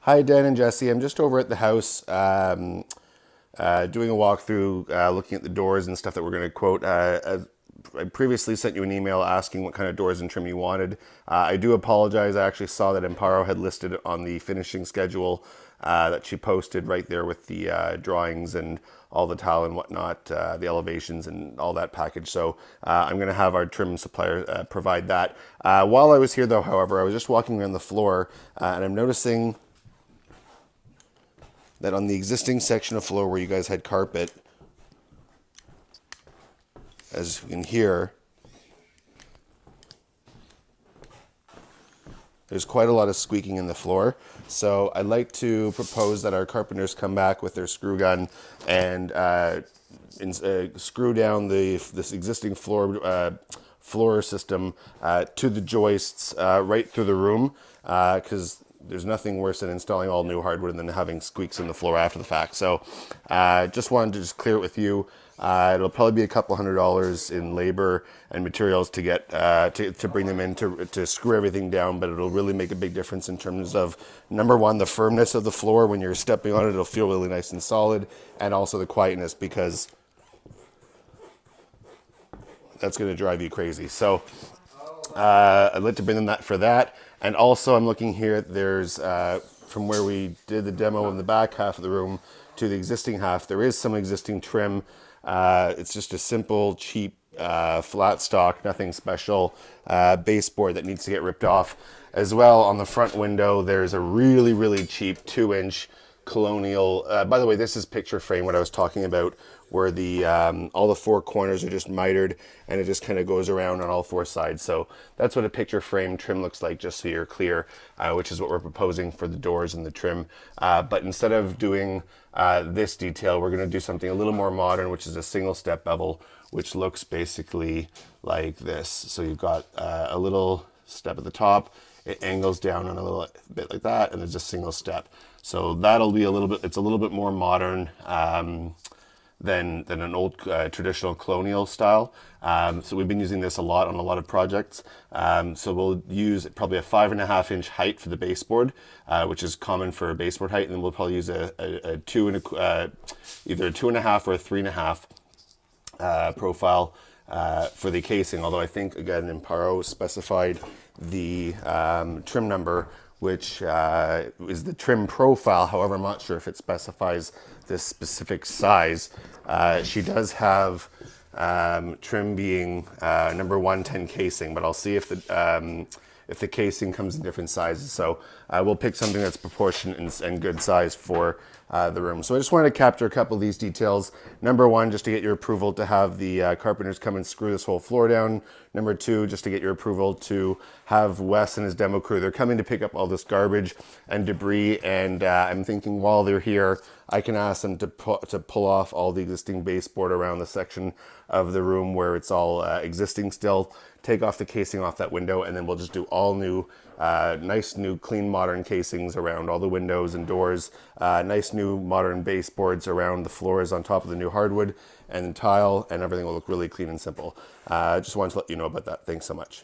Hi, Dan and Jesse. I'm just over at the house doing a walkthrough, looking at the doors and stuff that we're going to quote. I previously sent you an email asking what kind of doors and trim you wanted. I do apologize. I actually saw that Amparo had listed on the finishing schedule that she posted right there with the drawings and all the tile and whatnot, the elevations and all that package. So I'm going to have our trim supplier provide that. While I was here, though, however, I was just walking around the floor and I'm noticing that on the existing section of floor where you guys had carpet, as you can hear, there's quite a lot of squeaking in the floor. So I'd like to propose that our carpenters come back with their screw gun and screw down this existing floor system to the joists right through the room, because there's nothing worse than installing all new hardwood and then having squeaks in the floor after the fact. So just wanted to just clear it with you. It'll probably be a couple $100 in labor and materials to get to bring them in to screw everything down, but it'll really make a big difference in terms of, number one, the firmness of the floor. When you're stepping on it, it'll feel really nice and solid, and also the quietness, because that's going to drive you crazy. So I'd like to bring them that for that. And also I'm looking here, there's from where we did the demo in the back half of the room to the existing half, there is some existing trim. It's just a simple, cheap, flat stock, nothing special, baseboard that needs to get ripped off. As well, on the front window, there's a really, really cheap 2-inch colonial, by the way, this is picture frame, what I was talking about, where the all the four corners are just mitered and it just kind of goes around on all four sides. So that's what a picture frame trim looks like, just so you're clear, which is what we're proposing for the doors and the trim. But instead of doing this detail, we're going to do something a little more modern, which is a single step bevel, which looks basically like this. So you've got a little step at the top, it angles down on a little bit like that, and there's a single step. So that'll be a little bit, it's a little bit more modern than an old traditional colonial style. So we've been using this a lot on a lot of projects. So we'll use probably a 5.5-inch height for the baseboard, which is common for a baseboard height, and then we'll probably use a two and either a 2.5 or a 3.5 profile for the casing. Although I think, again, Amparo specified the trim number, which is the trim profile. However, I'm not sure if it specifies this specific size. She does have trim being number 110 casing, but I'll see if the casing comes in different sizes. So we'll pick something that's proportionate and good size for the room. So I just wanted to capture a couple of these details. Number one, just to get your approval to have the carpenters come and screw this whole floor down. Number two, just to get your approval to have Wes and his demo crew. They're coming to pick up all this garbage and debris, and I'm thinking while they're here, I can ask them to pull off all the existing baseboard around the section of the room where it's all existing still, take off the casing off that window, and then we'll just do all new, nice new clean modern casings around all the windows and doors, nice new modern baseboards around the floors on top of the new hardwood and tile, and everything will look really clean and simple. Just wanted to let you know about that. Thanks so much.